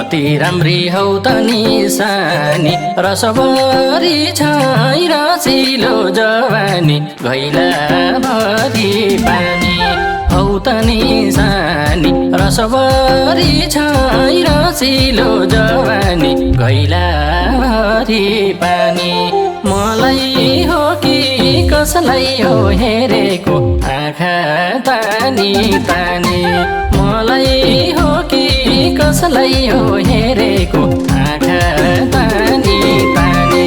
कति राम्री हौ त निशानी रसभरी छाई रसिलो जवानी घैला भरी पानी हौ त निशानी रसभरी छाई रसिलो जवानी घैला भरी पानी मलाई हो कि कसलाई हो हेरेको आँखा तानी तानी मलाई हो कि कसलाई हो हेरेको आँखा तानी तानी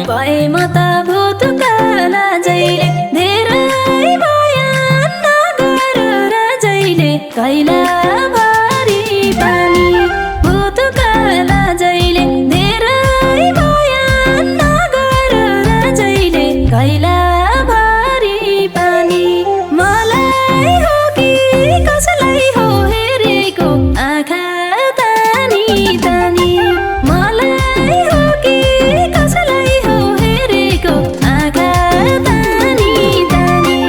भए म त भूतकाला जैले धेरै बयान नगर जैले कैला भरी पानी भूतकाला जैले धेरै बयान नगर जैले कैला भरी पानी मलाई हो कि कसलाई हो हेरेको आँखा तानी तानी मलाई हो कि कसलाई हो हेरेको आँखा तानी तानी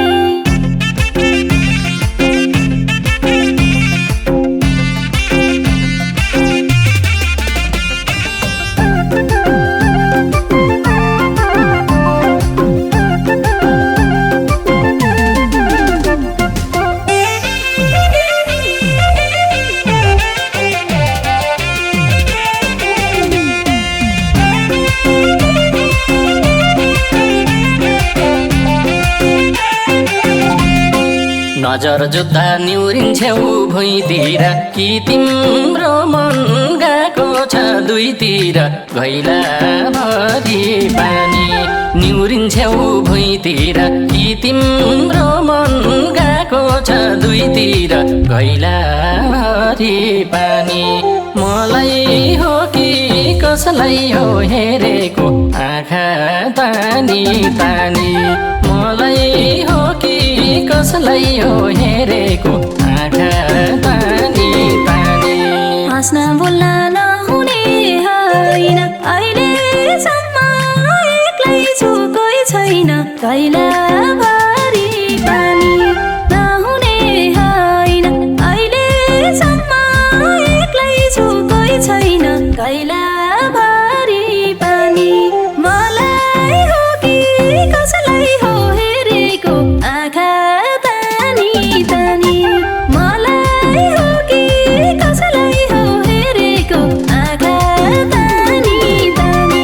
नजर जुत्ता निउरिन्छौ भुइँतिर कि तिम्रो मन गएको छ दुईतिर घैला भरी पानी निउरिन्छौ भुइँतिर कि तिम्रो मन गएको छ दुईतिर घैला भरी पानी मलाई हो कि कसलाई हो हेरेको आँखा तानी तानी मलाई हो कि कसलाई हो हेरेको आँखा तानी तानी हाँस्न बोल्न नहुने होइन अहिलेसम्म एक्लै छु कोही छैन कैला भरी पानी नहुने होइन अहिलेसम्म एक्लै छु कोही छैन कैला भरी पानी मलाई हो कि कसलाई हो हेरेको आँखा तानी तानी मलाई हो कि कसलाई हो हेरेको आँखा तानी तानी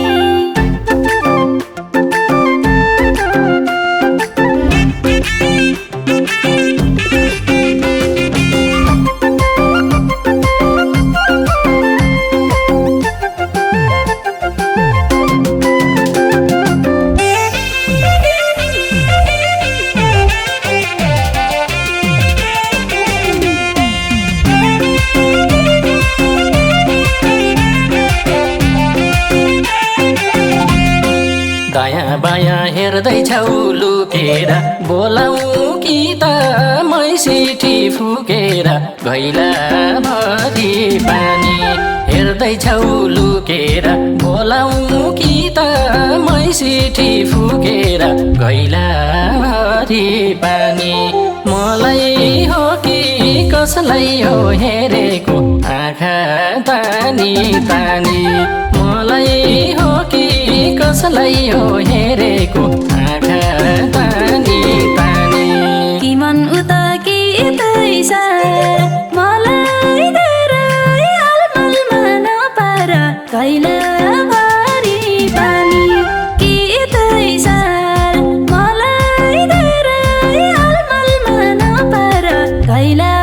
दायाँ बायाँ हेर्दैछौ लुकेर बोलाऊ कि त मै सिठी फुकेर घैला भरी पानी हेर्दैछौ लुकेर बोलाऊ कि त मै सिठी फुकेर घैला भरी पानी मलाई हो कि कसलाई हो हेरेको आँखा तानी तानी मलाई हो कि कसलाई हो हेरेको आँखा तानी तानी कि मन उता कि यतै सारा मलाई धेरै अलमलमा नपार कैला भरी पानी कि यतै सारा मलाई धेरै अलमलमा नपार कैला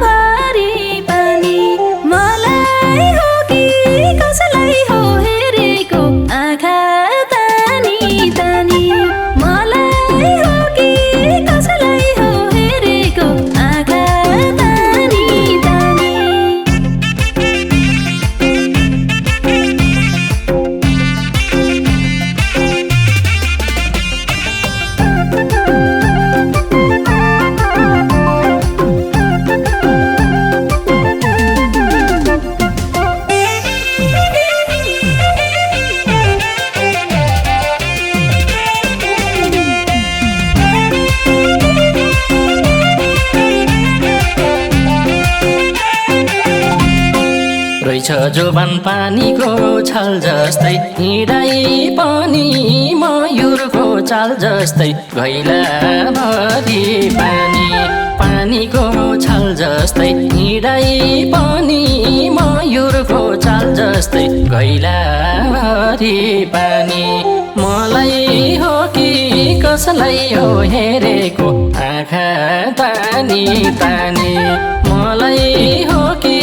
भरी पानी मलाई हो कि कसलाई हो हेरेको आँखा तानी तानी जोबन पानीको छल जस्तै हिँडाइ पनि मयूरको चाल जस्तै घैला भरि पानीको छल जस्तै हिँडाइ पनि मयूरको चाल जस्तै घैला भरि पानी मलाई हो कि कसलाई हो हेरेको आँखा तानी तानी मलाई हो कि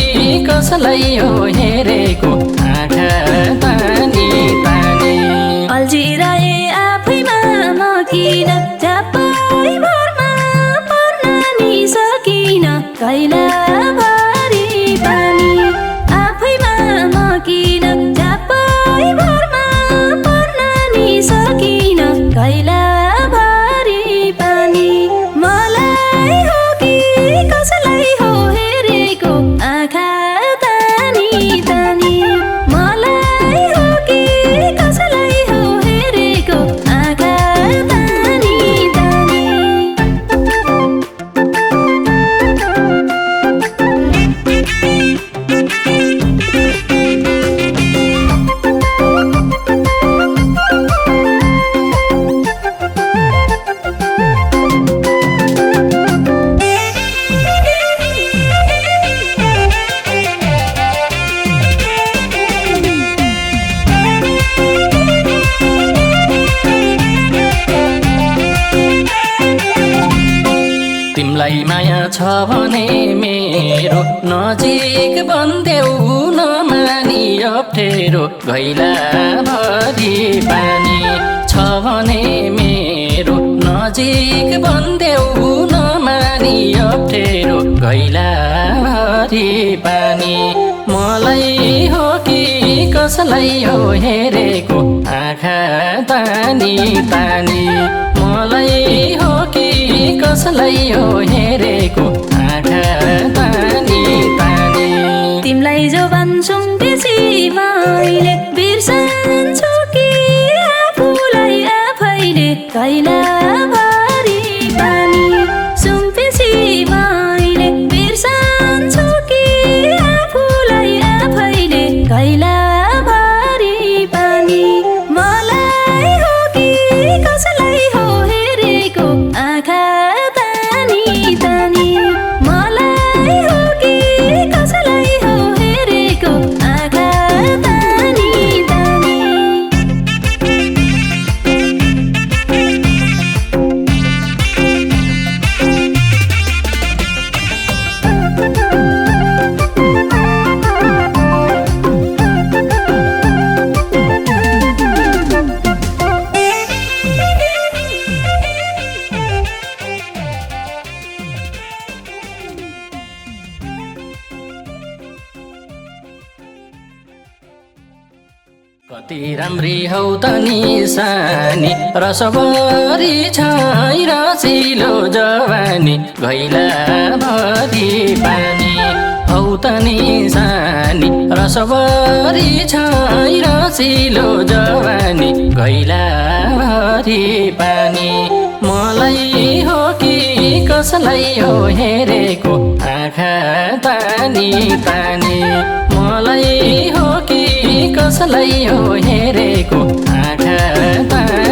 कसलाई हो हेरेको आँखा तानी तानी अल्झिरहे आफैमा म किन झ्याप्पै भरमा पर्न नि सकिन घैला भरि पानी आफैमा म किन झ्याप्पै भरमा पर्न नि सकिन घैला भरि पानी मलाई हो कि कसलाई हो हेरेको आँखा तानी तानी मलाई हो कि कसलाई हो हेरेको आँखा तानी तानी तिमलाई माया छ भने मेरो नजिक बन्देऊ नमानी अप्ठेरो घैला भरि पानी छ भने मेरो नजिक बन्देऊ नमानी अप्ठेरो घैला भरि पानी मलाई हो कि कसलाई हो हेरेको आँखा तानी तानी मलाई हो कि कसलाई हो हेरेको आँखा तानी तानी तिमलाई जो सुम्पेपछि मैले बिर्सन्छु कि आफूलाई आफैले घैला भरि पानी सुम्पेपछि मैले बिर्सन्छु कि आफूलाई आफैले घैला भरि पानी मलाई हो कि कसलाई हो हेरेको आँखा तानी तानी मलाई हो कि कसलाई हो हेरेको आँखा तानी तानी कति राम्री हौ त निशानी रसभरि छै रसिलो जवानी घैला भरि पानी हौ त निशानी रसभरि छै रसिलो जवानी घैला भरि पानी मलाई हो कि कसलाई हो हेरेको आँखा तानी तानी मलाई हो कि कसलाई हो हेरेको आँखा तानी